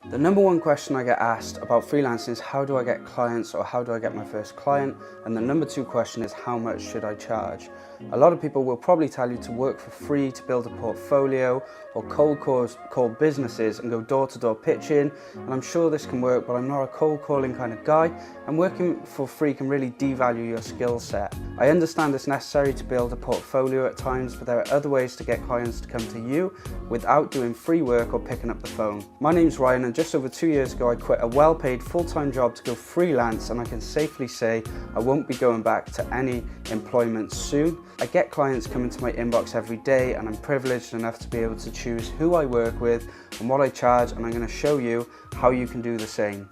The number one question I get asked about freelancing is how do I get clients, or how do I get my first client? And the number two question is how much should I charge? A lot of people will probably tell you to work for free to build a portfolio, or cold call businesses and go door to door pitching, and I'm sure this can work, but I'm not a cold calling kind of guy, and working for free can really devalue your skill set. I understand it's necessary to build a portfolio at times, but there are other ways to get clients to come to you without doing free work or picking up the phone. My name's Ryan, and just over 2 years ago I quit a well-paid full-time job to go freelance, and I can safely say I won't be going back to any employment soon. I get clients coming to my inbox every day, and I'm privileged enough to be able to choose who I work with and what I charge, and I'm going to show you how you can do the same.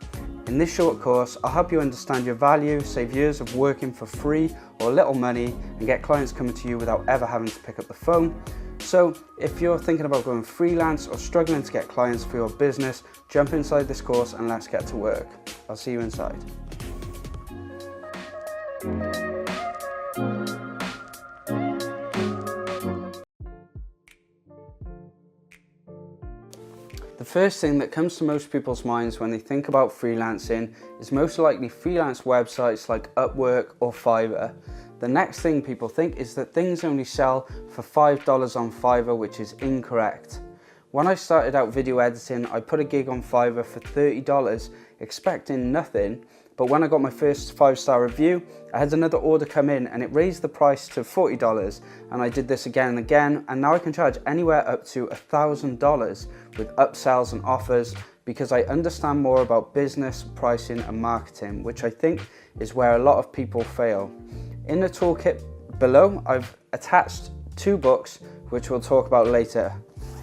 In this short course, I'll help you understand your value, save years of working for free or little money, and get clients coming to you without ever having to pick up the phone. So if you're thinking about going freelance or struggling to get clients for your business, jump inside this course and let's get to work. I'll see you inside. The first thing that comes to most people's minds when they think about freelancing is most likely freelance websites like Upwork or Fiverr. The next thing people think is that things only sell for $5 on Fiverr, which is incorrect. When I started out video editing, I put a gig on Fiverr for $30, expecting nothing, but when I got my first 5-star review, I had another order come in and it raised the price to $40, and I did this again and again, and now I can charge anywhere up to $1,000 with upsells and offers, because I understand more about business, pricing and marketing, which I think is where a lot of people fail. In the toolkit below, I've attached 2 books, which we'll talk about later.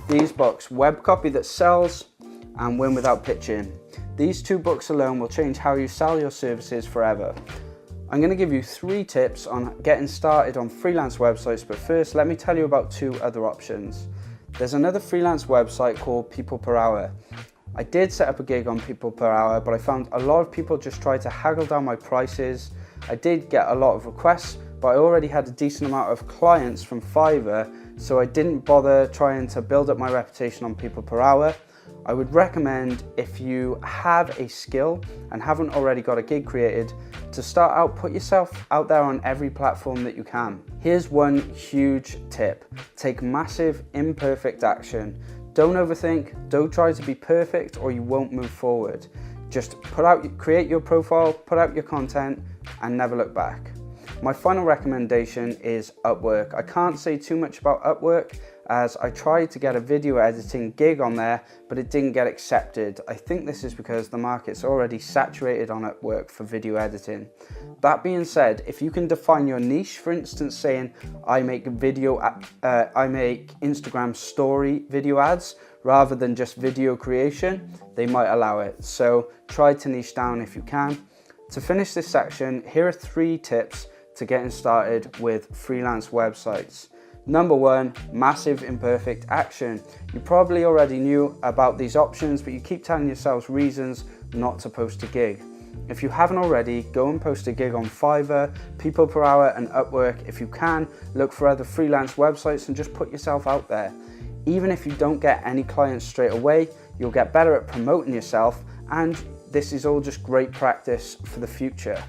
These books, Web Copy That Sells and Win Without Pitching. These 2 books alone will change how you sell your services forever. I'm going to give you 3 tips on getting started on freelance websites, but first let me tell you about 2 other options. There's another freelance website called People Per Hour. I did set up a gig on People Per Hour, but I found a lot of people just try to haggle down my prices. I did get a lot of requests, but I already had a decent amount of clients from Fiverr, so I didn't bother trying to build up my reputation on People Per Hour. I would recommend, if you have a skill and haven't already got a gig created, to start out, put yourself out there on every platform that you can. Here's one huge tip: take massive imperfect action. Don't overthink, don't try to be perfect or you won't move forward. Just create your profile, put out your content and never look back. My final recommendation is Upwork. I can't say too much about Upwork, as I tried to get a video editing gig on there, but it didn't get accepted. I think this is because the market's already saturated on Upwork for video editing. That being said, if you can define your niche, for instance, saying I make Instagram story video ads rather than just video creation, they might allow it. So try to niche down if you can. To finish this section, here are 3 tips to getting started with freelance websites. Number 1, massive imperfect action. You probably already knew about these options, but you keep telling yourselves reasons not to post a gig. If you haven't already, go and post a gig on Fiverr, People Per Hour and Upwork. If you can, look for other freelance websites and just put yourself out there. Even if you don't get any clients straight away, you'll get better at promoting yourself, and this is all just great practice for the future.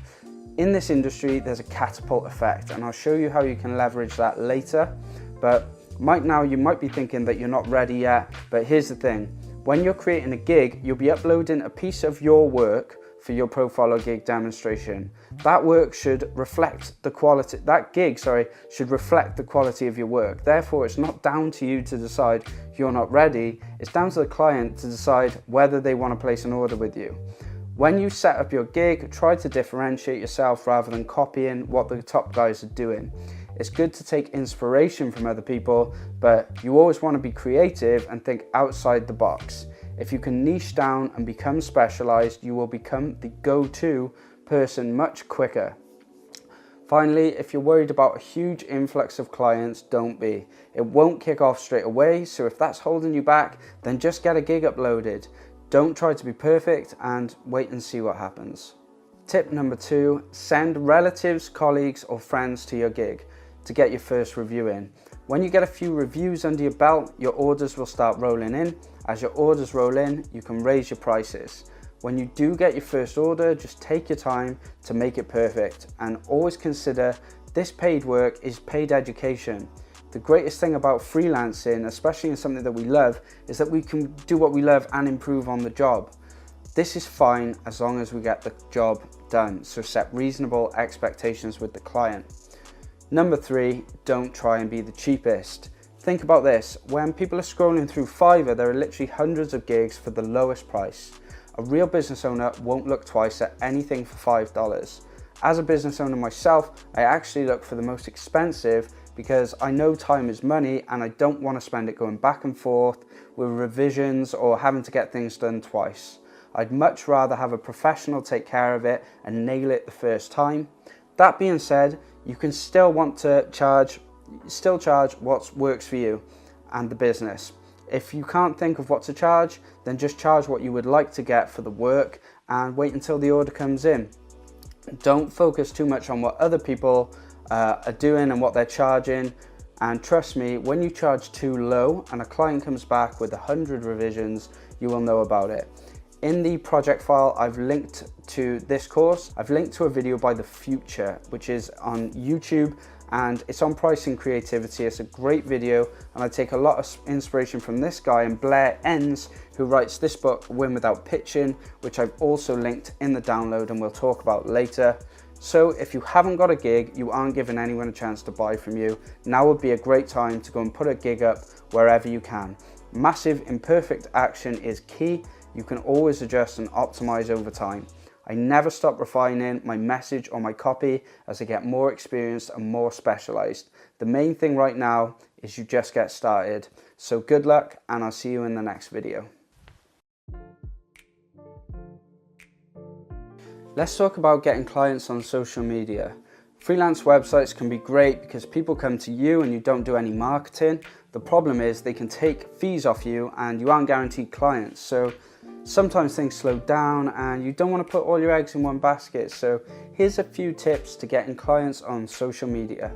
In this industry, there's a catapult effect, and I'll show you how you can leverage that later. But right now, you might be thinking that you're not ready yet, but here's the thing. When you're creating a gig, you'll be uploading a piece of your work for your profile or gig demonstration. That work should reflect the quality, should reflect the quality of your work. Therefore, it's not down to you to decide you're not ready. It's down to the client to decide whether they want to place an order with you. When you set up your gig, try to differentiate yourself rather than copying what the top guys are doing. It's good to take inspiration from other people, but you always want to be creative and think outside the box. If you can niche down and become specialized, you will become the go-to person much quicker. Finally, if you're worried about a huge influx of clients, don't be. It won't kick off straight away, so if that's holding you back, then just get a gig uploaded. Don't try to be perfect and wait and see what happens. Tip number 2, send relatives, colleagues or friends to your gig to get your first review in. When you get a few reviews under your belt, your orders will start rolling in. As your orders roll in, you can raise your prices. When you do get your first order, just take your time to make it perfect, and always consider this paid work is paid education. The greatest thing about freelancing, especially in something that we love, is that we can do what we love and improve on the job. This is fine as long as we get the job done, so set reasonable expectations with the client. Number 3, don't try and be the cheapest. Think about this, when people are scrolling through Fiverr, there are literally hundreds of gigs for the lowest price. A real business owner won't look twice at anything for $5. As a business owner myself, I actually look for the most expensive because I know time is money and I don't want to spend it going back and forth with revisions or having to get things done twice. I'd much rather have a professional take care of it and nail it the first time. That being said, you can still charge what works for you and the business. If you can't think of what to charge, then just charge what you would like to get for the work and wait until the order comes in. Don't focus too much on what other people are doing and what they're charging. And trust me, when you charge too low and a client comes back with 100 revisions, you will know about it. In the project file, I've linked to this course. I've linked to a video by The Future, which is on YouTube, and it's on pricing creativity. It's a great video, and I take a lot of inspiration from this guy and Blair Enns, who writes this book, Win Without Pitching, which I've also linked in the download and we'll talk about later. So if you haven't got a gig, you aren't giving anyone a chance to buy from you, now would be a great time to go and put a gig up wherever you can. Massive imperfect action is key. You can always adjust and optimize over time. I never stop refining my message or my copy as I get more experienced and more specialized. The main thing right now is you just get started. So good luck, and I'll see you in the next video. Let's talk about getting clients on social media. Freelance websites can be great because people come to you and you don't do any marketing. The problem is they can take fees off you and you aren't guaranteed clients. So sometimes things slow down and you don't want to put all your eggs in one basket. So here's a few tips to getting clients on social media.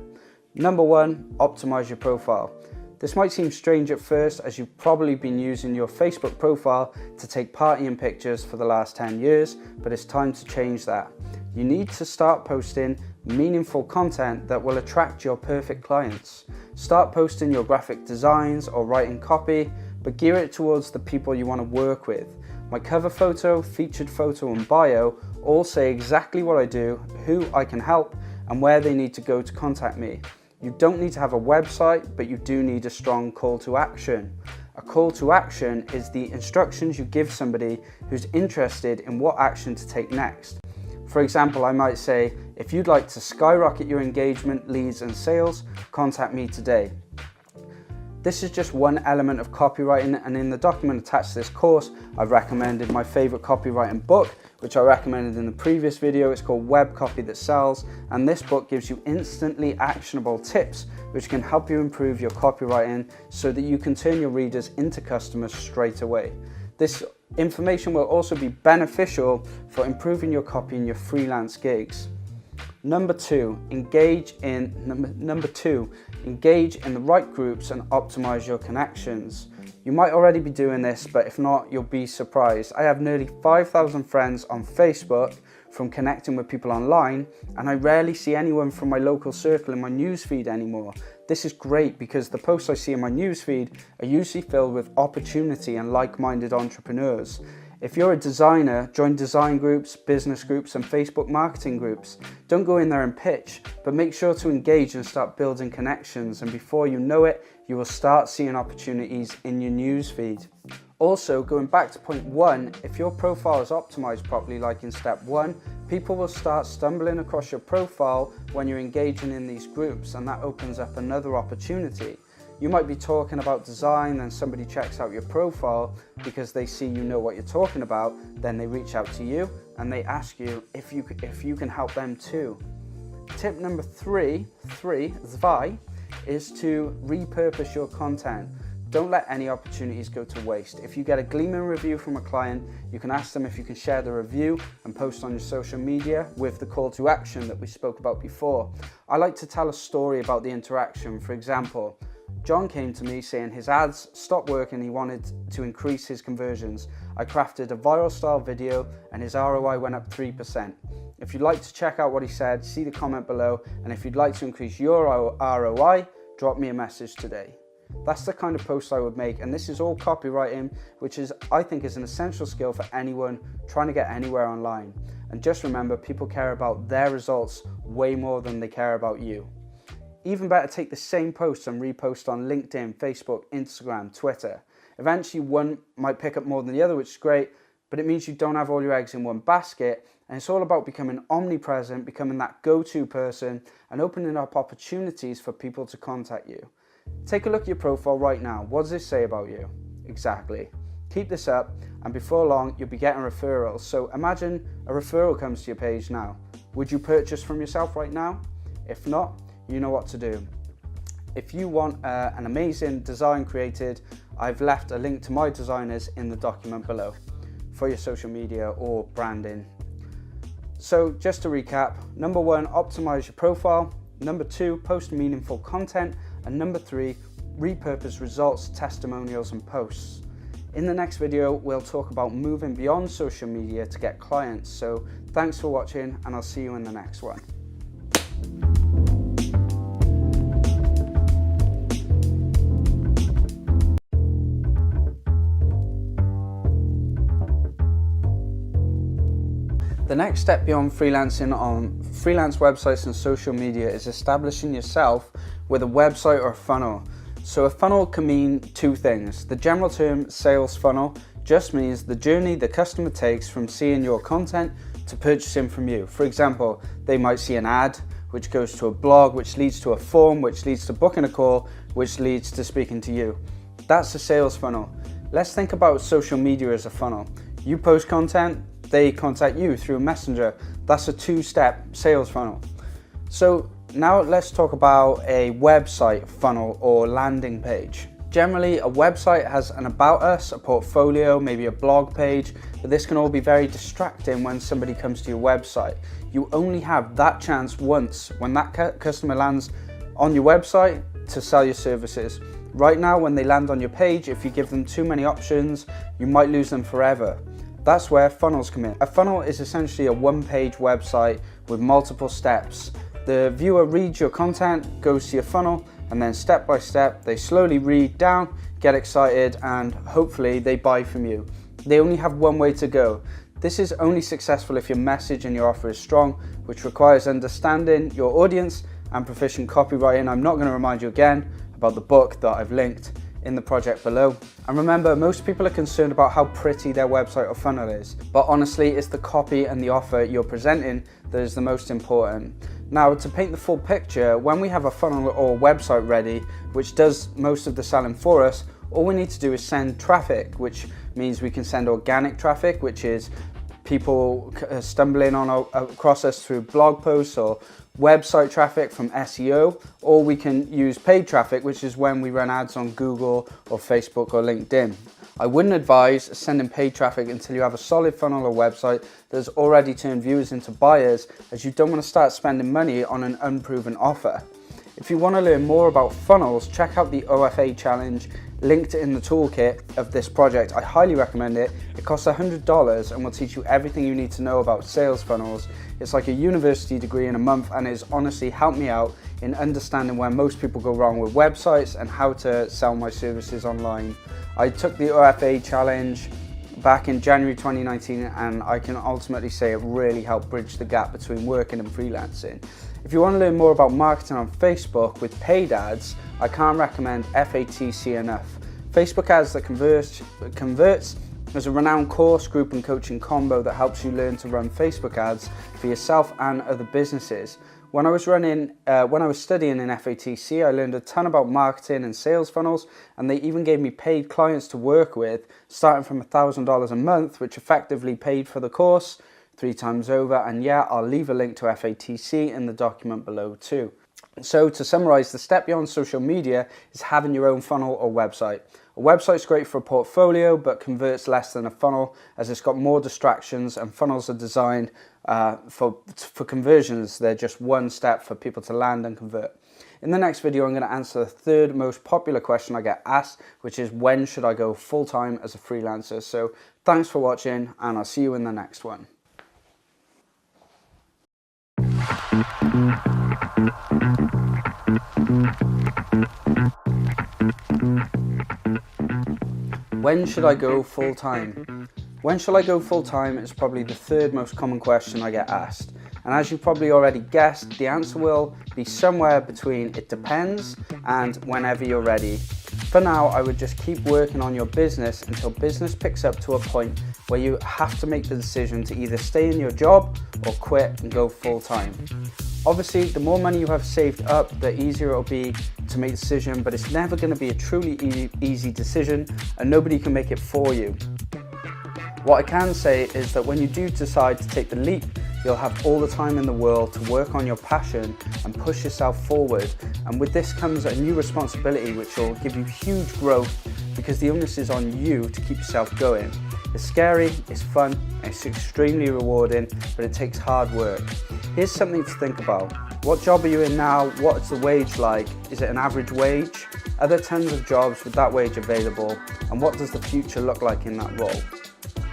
Number 1, optimize your profile. This might seem strange at first, as you've probably been using your Facebook profile to take partying pictures for the last 10 years, but it's time to change that. You need to start posting meaningful content that will attract your perfect clients. Start posting your graphic designs or writing copy, but gear it towards the people you want to work with. My cover photo, featured photo and bio all say exactly what I do, who I can help, and where they need to go to contact me. You don't need to have a website, but you do need a strong call to action. A call to action is the instructions you give somebody who's interested in what action to take next. For example, I might say, if you'd like to skyrocket your engagement, leads and sales, contact me today. This is just one element of copywriting, and in the document attached to this course, I've recommended my favorite copywriting book, which I recommended in the previous video. It's called Web Copy That Sells, and this book gives you instantly actionable tips which can help you improve your copywriting so that you can turn your readers into customers straight away. This information will also be beneficial for improving your copy in your freelance gigs. Number 2, engage in the right groups and optimize your connections. You might already be doing this, but if not, you'll be surprised. I have nearly 5,000 friends on Facebook from connecting with people online, and I rarely see anyone from my local circle in my newsfeed anymore. This is great because the posts I see in my newsfeed are usually filled with opportunity and like-minded entrepreneurs. If you're a designer, join design groups, business groups, and Facebook marketing groups. Don't go in there and pitch, but make sure to engage and start building connections, and before you know it, you will start seeing opportunities in your newsfeed. Also, going back to point 1, if your profile is optimized properly, like in step 1, people will start stumbling across your profile when you're engaging in these groups, and that opens up another opportunity. You might be talking about design, and somebody checks out your profile because they see you know what you're talking about. Then they reach out to you and they ask you if you can help them too. Tip number 3, is to repurpose your content. Don't let any opportunities go to waste. If you get a gleaming review from a client, you can ask them if you can share the review and post on your social media with the call to action that we spoke about before. I like to tell a story about the interaction. For example, John came to me saying his ads stopped working, he wanted to increase his conversions. I crafted a viral style video and his ROI went up 3%. If you'd like to check out what he said, see the comment below, and if you'd like to increase your ROI, drop me a message today. That's the kind of post I would make, and this is all copywriting, which I think is an essential skill for anyone trying to get anywhere online. And just remember, people care about their results way more than they care about you. Even better, take the same posts and repost on LinkedIn, Facebook, Instagram, Twitter. Eventually one might pick up more than the other, which is great, but it means you don't have all your eggs in one basket, and it's all about becoming omnipresent, becoming that go-to person, and opening up opportunities for people to contact you. Take a look at your profile right now. What does it say about you? Exactly. Keep this up, and before long, you'll be getting referrals. So imagine a referral comes to your page now. Would you purchase from yourself right now? If not, you know what to do. If you want an amazing design created, I've left a link to my designers in the document below for your social media or branding. So just to recap, number 1, optimize your profile. Number 2, post meaningful content. And number 3, repurpose results, testimonials and posts. In the next video, we'll talk about moving beyond social media to get clients. So thanks for watching, and I'll see you in the next one. The next step beyond freelancing on freelance websites and social media is establishing yourself with a website or a funnel. So a funnel can mean 2 things. The general term sales funnel just means the journey the customer takes from seeing your content to purchasing from you. For example, they might see an ad, which goes to a blog, which leads to a form, which leads to booking a call, which leads to speaking to you. That's a sales funnel. Let's think about social media as a funnel. You post content, they contact you through Messenger. That's a 2-step sales funnel. So now let's talk about a website funnel or landing page. Generally, a website has an about us, a portfolio, maybe a blog page, but this can all be very distracting when somebody comes to your website. You only have that chance once when that customer lands on your website to sell your services. Right now, when they land on your page, if you give them too many options, you might lose them forever. That's where funnels come in. A funnel is essentially a one-page website with multiple steps. The viewer reads your content, goes to your funnel, and then step by step, they slowly read down, get excited, and hopefully they buy from you. They only have one way to go. This is only successful if your message and your offer is strong, which requires understanding your audience and proficient copywriting. I'm not going to remind you again about the book that I've linked in the project below. And remember, most people are concerned about how pretty their website or funnel is, but honestly, it's the copy and the offer you're presenting that is the most important. Now, to paint the full picture, when we have a funnel or website ready, which does most of the selling for us, all we need to do is send traffic, which means we can send organic traffic, which is people stumbling across us through blog posts, or website traffic from SEO, or we can use paid traffic, which is when we run ads on Google or Facebook or LinkedIn. I wouldn't advise sending paid traffic until you have a solid funnel or website that's already turned viewers into buyers, as you don't want to start spending money on an unproven offer. If you want to learn more about funnels, check out the OFA challenge linked in the toolkit of this project. I highly recommend it. It costs $100 and will teach you everything you need to know about sales funnels. It's like a university degree in a month, and it's honestly helped me out in understanding where most people go wrong with websites and how to sell my services online. I took the OFA challenge back in January 2019, and I can ultimately say it really helped bridge the gap between working and freelancing. If you want to learn more about marketing on Facebook with paid ads, I can't recommend FATC enough. Facebook ads that converts is a renowned course, group and coaching combo that helps you learn to run Facebook ads for yourself and other businesses. When I was studying in FATC, I learned a ton about marketing and sales funnels, and they even gave me paid clients to work with, starting from $1,000 a month, which effectively paid for the course 3 times over. And yeah, I'll leave a link to FATC in the document below too. So to summarize, the step beyond social media is having your own funnel or website. A website's great for a portfolio, but converts less than a funnel, as it's got more distractions, and funnels are designed for conversions. They're just one step for people to land and convert. In the next video, I'm going to answer the third most popular question I get asked, which is when should I go full-time as a freelancer? So thanks for watching, and I'll see you in the next one. When should I go full-time? When shall I go full-time is probably the third most common question I get asked. And as you probably already guessed, the answer will be somewhere between it depends and whenever you're ready. For now, I would just keep working on your business until business picks up to a point where you have to make the decision to either stay in your job or quit and go full-time. Obviously, the more money you have saved up, the easier it'll be to make a decision, but it's never going to be a truly easy decision, and nobody can make it for you. What I can say is that when you do decide to take the leap, you'll have all the time in the world to work on your passion and push yourself forward. And with this comes a new responsibility which will give you huge growth, because the onus is on you to keep yourself going. It's scary, it's fun, and it's extremely rewarding, but it takes hard work. Here's something to think about. What job are you in now? What is the wage like? Is it an average wage? Are there tons of jobs with that wage available? And what does the future look like in that role?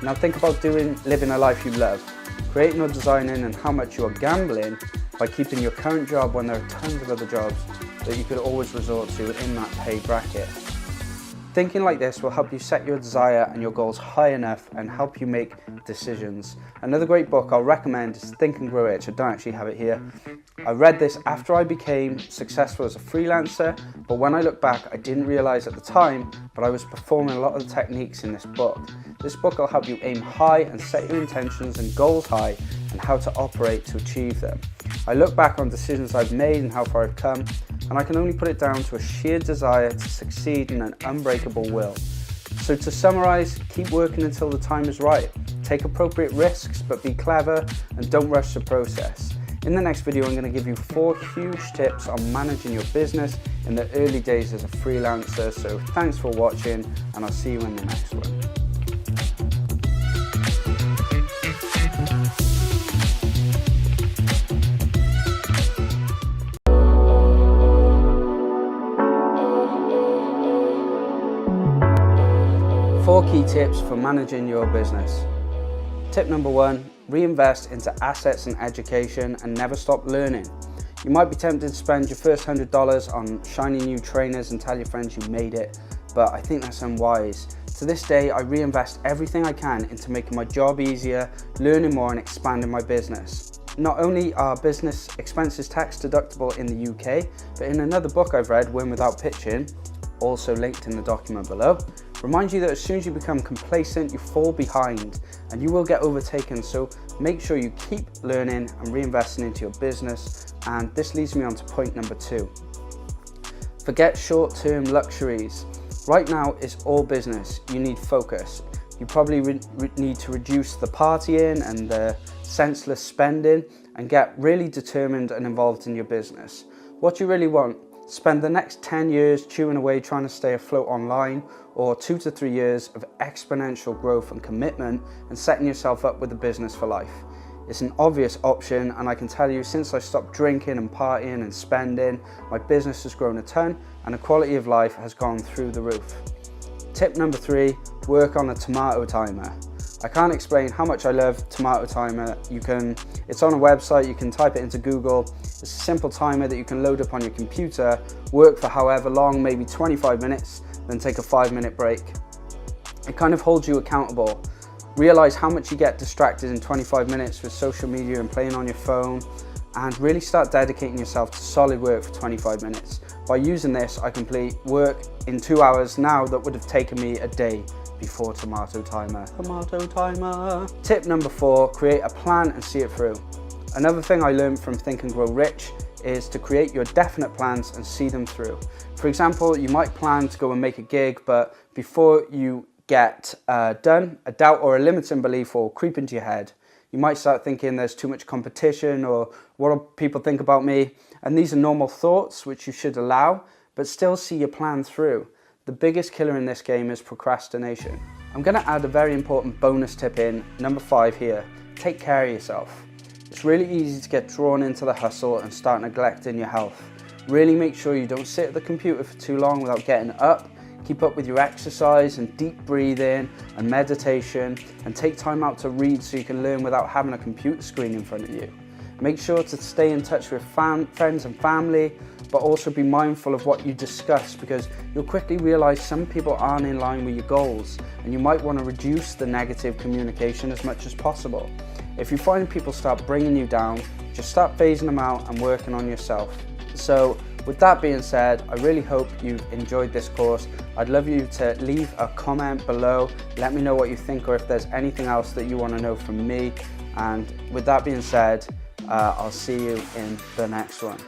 Now think about living a life you love, creating or designing, and how much you are gambling by keeping your current job when there are tons of other jobs that you could always resort to in that pay bracket. Thinking like this will help you set your desire and your goals high enough and help you make decisions. Another great book I'll recommend is Think and Grow Rich. I don't actually have it here. I read this after I became successful as a freelancer, but when I look back, I didn't realize at the time, but I was performing a lot of the techniques in this book. This book will help you aim high and set your intentions and goals high and how to operate to achieve them. I look back on decisions I've made and how far I've come, and I can only put it down to a sheer desire to succeed and an unbreakable will. So to summarize, keep working until the time is right. Take appropriate risks, but be clever and don't rush the process. In the next video, I'm going to give you 4 huge tips on managing your business in the early days as a freelancer. So thanks for watching, and I'll see you in the next one. 4 key tips for managing your business. Tip number 1, reinvest into assets and education and never stop learning. You might be tempted to spend your first $100 on shiny new trainers and tell your friends you made it, but I think that's unwise. To this day, I reinvest everything I can into making my job easier, learning more, and expanding my business. Not only are business expenses tax deductible in the UK, but in another book I've read, Win Without Pitching, also linked in the document below, reminds you that as soon as you become complacent, you fall behind and you will get overtaken. So make sure you keep learning and reinvesting into your business. And this leads me on to point number 2. Forget short-term luxuries. Right now, it's all business. You need focus. You probably need to reduce the partying and the senseless spending and get really determined and involved in your business. What you really want? Spend the next 10 years chewing away trying to stay afloat online, or 2 to 3 years of exponential growth and commitment and setting yourself up with a business for life. It's an obvious option, and I can tell you, since I stopped drinking and partying and spending, my business has grown a ton and the quality of life has gone through the roof. Tip number 3, work on a tomato timer. I can't explain how much I love tomato timer. It's on a website, you can type it into Google. It's a simple timer that you can load up on your computer, work for however long, maybe 25 minutes, then take a 5-minute break. It kind of holds you accountable. Realize how much you get distracted in 25 minutes with social media and playing on your phone, and really start dedicating yourself to solid work for 25 minutes. By using this, I complete work in 2 hours now that would have taken me a day before tomato timer. Tip number 4, create a plan and see it through. Another thing I learned from Think and Grow Rich is to create your definite plans and see them through. For example, you might plan to go and make a gig, but before you get done, a doubt or a limiting belief will creep into your head. You might start thinking there's too much competition, or what do people think about me? And these are normal thoughts which you should allow, but still see your plan through. The biggest killer in this game is procrastination. I'm going to add a very important bonus tip in, number 5 here. Take care of yourself. It's really easy to get drawn into the hustle and start neglecting your health. Really make sure you don't sit at the computer for too long without getting up. Keep up with your exercise and deep breathing and meditation, and take time out to read so you can learn without having a computer screen in front of you. Make sure to stay in touch with friends and family, but also be mindful of what you discuss, because you'll quickly realize some people aren't in line with your goals, and you might want to reduce the negative communication as much as possible. If you find people start bringing you down, just start phasing them out and working on yourself. So with that being said, I really hope you've enjoyed this course. I'd love you to leave a comment below. Let me know what you think, or if there's anything else that you want to know from me. And with that being said, I'll see you in the next one.